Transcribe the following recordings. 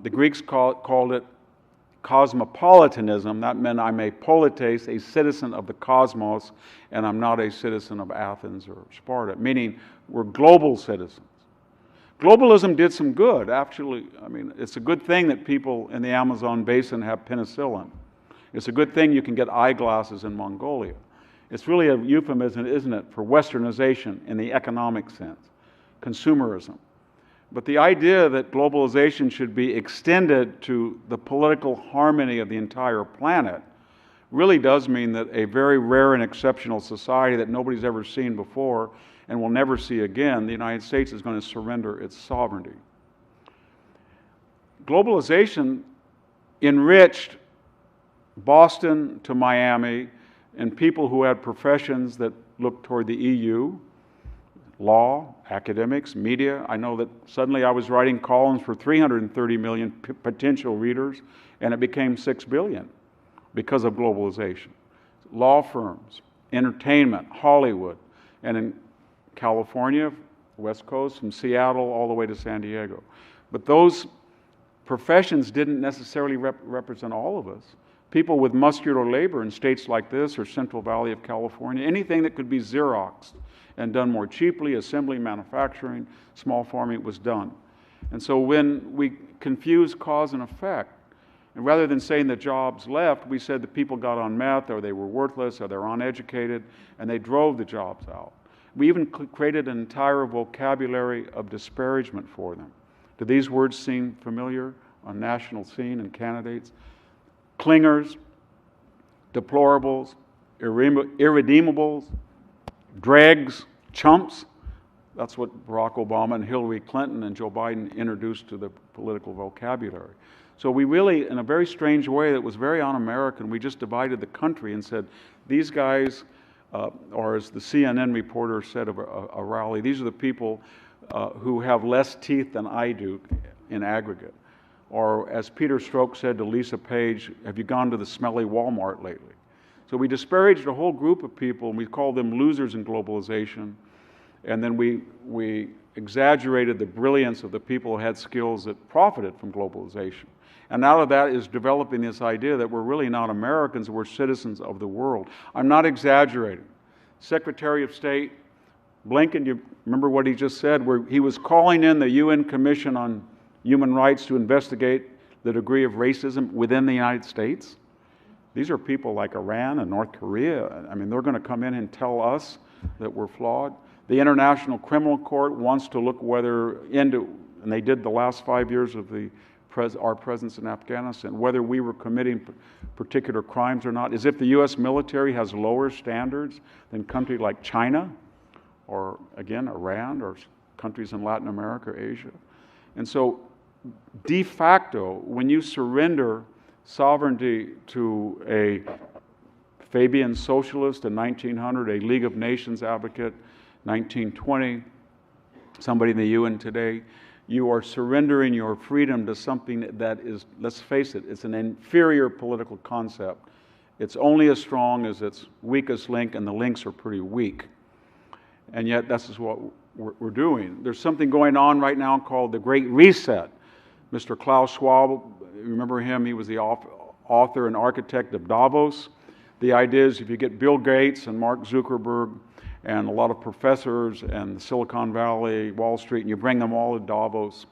The Greeks called it cosmopolitanism. That meant I'm a polites, a citizen of the cosmos, and I'm not a citizen of Athens or Sparta, meaning we're global citizens. Globalism did some good, actually. I mean, it's a good thing that people in the Amazon basin have penicillin. It's a good thing you can get eyeglasses in Mongolia. It's really a euphemism, isn't it, for westernization in the economic sense, consumerism. But the idea that globalization should be extended to the political harmony of the entire planet really does mean that a very rare and exceptional society that nobody's ever seen before and will never see again, the United States is going to surrender its sovereignty. Globalization enriched Boston to Miami and people who had professions that looked toward the EU, law, academics, media. I know that suddenly I was writing columns for 330 million potential readers, and it became 6 billion because of globalization. Law firms, entertainment, Hollywood, and in California, West Coast, from Seattle all the way to San Diego. But those professions didn't necessarily represent all of us. People with muscular labor in states like this or Central Valley of California, anything that could be Xeroxed and done more cheaply, assembly, manufacturing, small farming, was done. And so when we confuse cause and effect, and rather than saying the jobs left, we said the people got on meth, or they were worthless, or they're uneducated, and they drove the jobs out. We even created an entire vocabulary of disparagement for them. Do these words seem familiar on national scene and candidates? Clingers, deplorables, irredeemables, dregs, chumps. That's what Barack Obama and Hillary Clinton and Joe Biden introduced to the political vocabulary. So we really, in a very strange way that was very un-American, we just divided the country and said, these guys, or as the CNN reporter said of a rally, these are the people who have less teeth than I do in aggregate. Or as Peter Strzok said to Lisa Page, have you gone to the smelly Walmart lately? So we disparaged a whole group of people, and we called them losers in globalization. And then we exaggerated the brilliance of the people who had skills that profited from globalization. And out of that is developing this idea that we're really not Americans, we're citizens of the world. I'm not exaggerating. Secretary of State Blinken, you remember what he just said, where he was calling in the UN Commission on Human Rights to investigate the degree of racism within the United States. These are people like Iran and North Korea. I mean, they're going to come in and tell us that we're flawed. The International Criminal Court wants to look and they did the last 5 years of our presence in Afghanistan, whether we were committing particular crimes or not, as if the U.S. military has lower standards than countries like China or, again, Iran or countries in Latin America or Asia. And so, de facto, when you surrender sovereignty to a Fabian socialist in 1900, a League of Nations advocate, 1920, somebody in the UN today, you are surrendering your freedom to something that is, let's face it, it's an inferior political concept. It's only as strong as its weakest link, and the links are pretty weak. And yet, this is what we're doing. There's something going on right now called the Great Reset. Mr. Klaus Schwab, remember him? He was the author and architect of Davos. The idea is if you get Bill Gates and Mark Zuckerberg and a lot of professors and Silicon Valley, Wall Street, and you bring them all to Davos,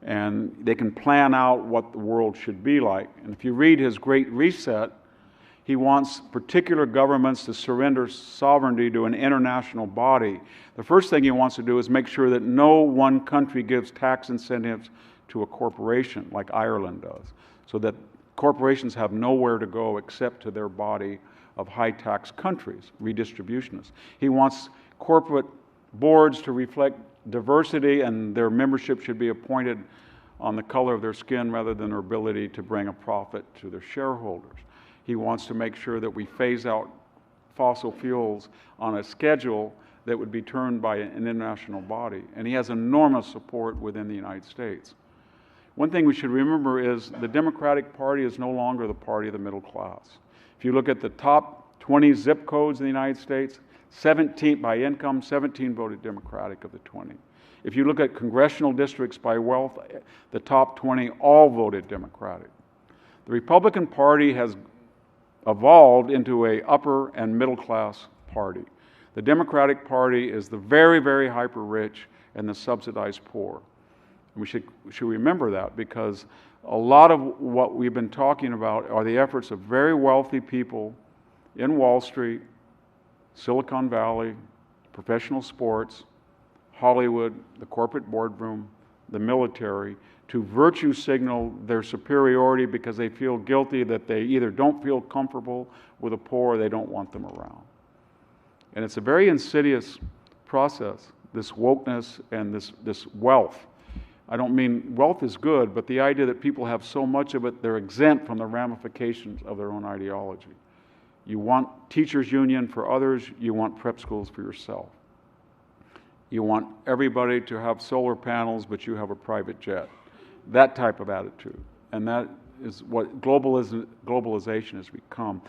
and they can plan out what the world should be like. And if you read his Great Reset, he wants particular governments to surrender sovereignty to an international body. The first thing he wants to do is make sure that no one country gives tax incentives to a corporation like Ireland does, so that corporations have nowhere to go except to their body of high-tax countries, redistributionists. He wants corporate boards to reflect diversity, and their membership should be appointed on the color of their skin rather than their ability to bring a profit to their shareholders. He wants to make sure that we phase out fossil fuels on a schedule that would be turned by an international body. And he has enormous support within the United States. One thing we should remember is the Democratic Party is no longer the party of the middle class. If you look at the top 20 zip codes in the United States, 17 by income, 17 voted Democratic of the 20. If you look at congressional districts by wealth, the top 20 all voted Democratic. The Republican Party has evolved into an upper and middle class party. The Democratic Party is the very, very hyper-rich and the subsidized poor. We should remember that, because a lot of what we've been talking about are the efforts of very wealthy people in Wall Street, Silicon Valley, professional sports, Hollywood, the corporate boardroom, the military, to virtue signal their superiority because they feel guilty that they either don't feel comfortable with the poor or they don't want them around. And it's a very insidious process, this wokeness and this wealth. I don't mean wealth is good, but the idea that people have so much of it, they're exempt from the ramifications of their own ideology. You want teachers' union for others, you want prep schools for yourself. You want everybody to have solar panels, but you have a private jet. That type of attitude. And that is what globalization has become.